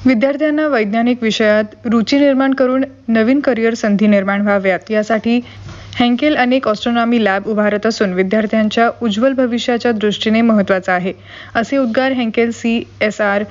विद्यार्थ्यांना वैज्ञानिक विषयात रुची निर्माण करून नवीन करिअर संधी निर्माण व्हाव्यात यासाठी हेंकेल अनेक ॲस्ट्रॉनॉमी लॅब उभारत असून विद्यार्थ्यांच्या उज्ज्वल भविष्याच्या दृष्टीने महत्त्वाचा आहे असे उद्गार हेंकेल CSR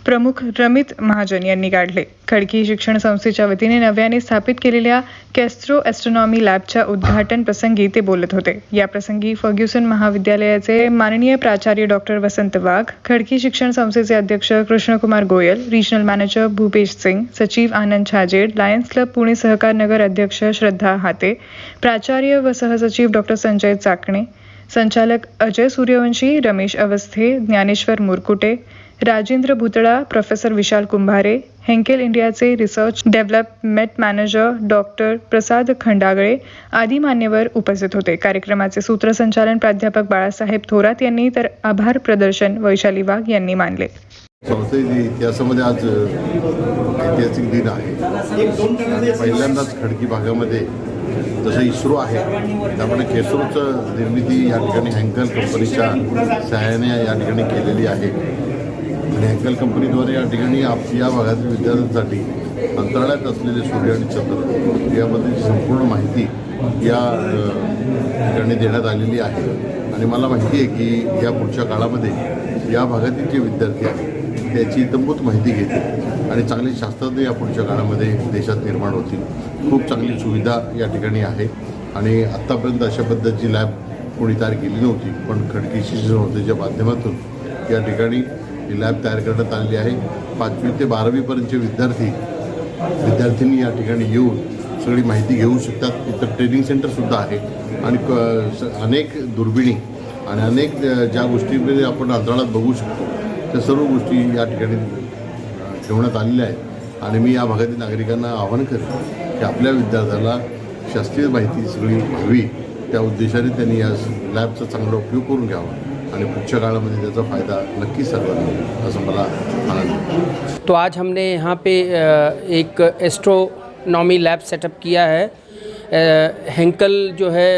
प्रमुख रमित महाजन यांनी काढले। खडकी शिक्षण संस्थेच्या वतीने नव्याने स्थापित केलेल्या केस्ट्रो ॲस्ट्रॉनॉमी लॅबच्या उद्घाटन प्रसंगी ते बोलत होते। या प्रसंगी फर्ग्युसन महाविद्यालयाचे माननीय प्राचार्य डॉक्टर वसंत वाघ, खडकी शिक्षण संस्थेचे अध्यक्ष कृष्णकुमार गोयल, रिजनल मॅनेजर भूपेश सिंग, सचिव आनंद छाजेड, लायन्स क्लब पुणे सहकार नगर अध्यक्ष श्रद्धा हाते, प्राचार्य व सहसचिव डॉक्टर संजय चाकणे, संचालक अजय सूर्यवंशी, रमेश अवस्थे, ज्ञानेश्वर मुरकुटे, राजेंद्र भुतळा, प्रोफेसर विशाल कुंभारे, हेंकेल इंडियाचे रिसर्च डेव्हलपमेंट मॅनेजर डॉक्टर प्रसाद खंडागळे आदी मान्यवर उपस्थित होते। कार्यक्रमाचे सूत्रसंचालन प्राध्यापक बाळासाहेब थोरात यांनी तर आभार प्रदर्शन वैशाली वाघ यांनी मानले। संस्थेच्या इतिहासामध्ये आज ऐतिहासिक दिन आहे। पहिल्यांदाच खडकी भागामध्ये जसं इस्रो आहे त्यामुळे केस्रोचं निर्मिती या ठिकाणी हेंकेल कंपनीच्या सहाय्याने या ठिकाणी केलेली आहे आणि हेंकेल कंपनीद्वारे या ठिकाणी या भागातील विद्यार्थ्यांसाठी अंतराळात असलेले सूर्य आणि चंद्र याबद्दलची संपूर्ण माहिती या ठिकाणी देण्यात आलेली आहे आणि मला माहिती आहे की या पुढच्या काळामध्ये या भागातील जे विद्यार्थी आहेत त्याची इत्थंभूत माहिती घेतील आणि चांगले शास्त्रज्ञ या पुढच्या काळामध्ये देशात निर्माण होतील। खूप चांगली सुविधा या ठिकाणी आहे आणि आत्तापर्यंत अशा पद्धतीची लॅब कोणी तयार केली नव्हती, पण खडकी शिक्षण संस्थेच्या माध्यमातून या ठिकाणी ही लॅब तयार करण्यात आलेली आहे। 5वी ते 12वीपर्यंतचे विद्यार्थ्यांनी या ठिकाणी येऊन सगळी माहिती घेऊ शकतात। इथं ट्रेनिंग सेंटरसुद्धा आहे आणि अनेक दुर्बिणी आणि अनेक ज्या गोष्टींमध्ये आपण अंतराळात बघू शकतो त्या सर्व गोष्टी या ठिकाणी ठेवण्यात आलेल्या आहेत आणि मी या भागातील नागरिकांना आवाहन करेन की आपल्या विद्यार्थ्याला शास्त्रीय माहिती सगळी व्हावी, त्या उद्देशाने त्यांनी या लॅबचा चांगला उपयोग करून घ्यावा आणि पुढच्या काळामध्ये त्याचा फायदा नक्कीच सर्वांना होईल असं मला आनंद आहे। तो आज हमने यहाँ पे एक एस्ट्रोनॉमी लैब सेटअप किया है। हेंकेल जो है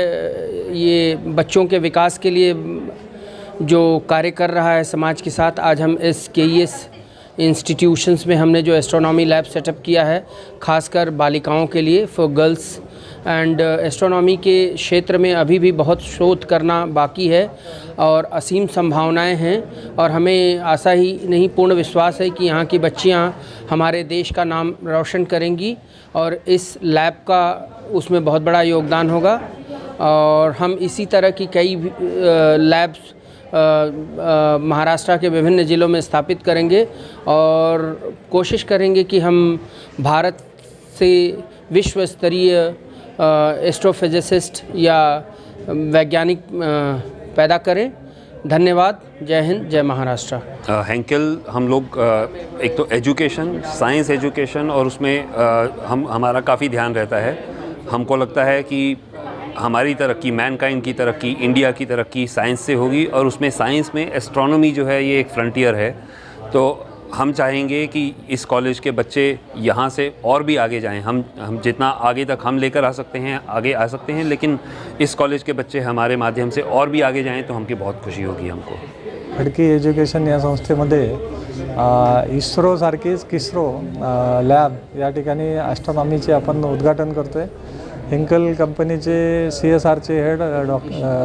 ये बच्चों के विकास के लिए जो कार्य कर रहा है समाज के साथ, आज हम इस KES इंस्टीट्यूशंस में हमने जो एस्ट्रोनॉमी लैब सेटअप किया है खासकर बालिकाओं के लिए, फॉर गर्ल्स एंड एस्ट्रोनॉमी के क्षेत्र में अभी भी बहुत शोध करना बाकी है और असीम संभावनाएं हैं और हमें आशा ही नहीं पूर्ण विश्वास है कि यहाँ की बच्चियाँ हमारे देश का नाम रोशन करेंगी और इस लैब का उसमें बहुत बड़ा योगदान होगा और हम इसी तरह की कई लैब्स महाराष्ट्र के विभिन्न ज़िलों में स्थापित करेंगे और कोशिश करेंगे कि हम भारत से विश्व स्तरीय एस्ट्रोफिजिसिस्ट या वैज्ञानिक पैदा करें। धन्यवाद। जय हिंद, जय महाराष्ट्र। हेंकेल हम लोग एक तो एजुकेशन, साइंस एजुकेशन और उसमें हमारा काफ़ी ध्यान रहता है। हमको लगता है कि हमारी तरक्की, मैनकाइंड की तरक्की, इंडिया की तरक्की साइंस से होगी और उसमें साइंस में एस्ट्रोनॉमी जो है ये एक फ्रंटियर है। तो हम चाहेंगे कि इस कॉलेज के बच्चे यहाँ से और भी आगे जाएं। हम जितना आगे तक हम लेकर आ सकते हैं आगे आ सकते हैं, लेकिन इस कॉलेज के बच्चे हमारे माध्यम से और भी आगे जाएं तो हमकी बहुत खुशी होगी हमको। खडकी एज्युकेशन या संस्थेमध्ये इस्रो सारखीच किस्रो लॅब या ठिकाणी ॲस्ट्रॉनॉमीचे आपण उद्घाटन करतो आहे। हेंकेल कंपनीचे CSRचे हेड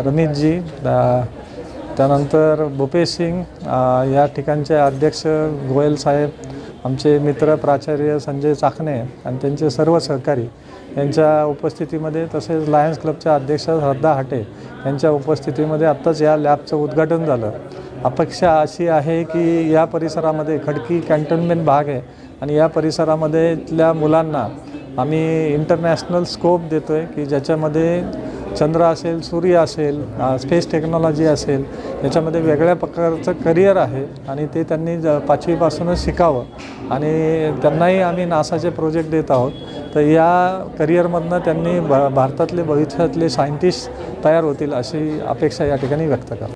रमेशजी, त्यानंतर भूपेश सिंग, या ठिकाणचे अध्यक्ष गोयल साहेब, आमचे मित्र प्राचार्य संजय चाकणे आणि त्यांचे सर्व सहकारी यांच्या उपस्थितीमध्ये, तसेच लायन्स क्लबच्या अध्यक्ष श्रद्धा हाटे यांच्या उपस्थितीमध्ये आत्ताच या लॅबचं उद्घाटन झालं। अपेक्षा अशी आहे की या परिसरामध्ये खडकी कॅन्टोन्मेंट भाग आहे आणि या परिसरामध्ये इथल्या मुलांना आम्ही इंटरनॅशनल स्कोप देतो आहे की ज्याच्यामध्ये चंद्र असेल, सूर्य असेल, स्पेस टेक्नॉलॉजी असेल, याच्यामध्ये वेगळ्या प्रकारचं करिअर आहे आणि ते त्यांनी 5वीपासूनच शिकावं आणि त्यांनाही आम्ही नासाचे प्रोजेक्ट देत आहोत। तर या करिअरमधनं त्यांनी भारतातले भविष्यातले सायंटिस्ट तयार होतील अशी अपेक्षा या ठिकाणी व्यक्त करतो।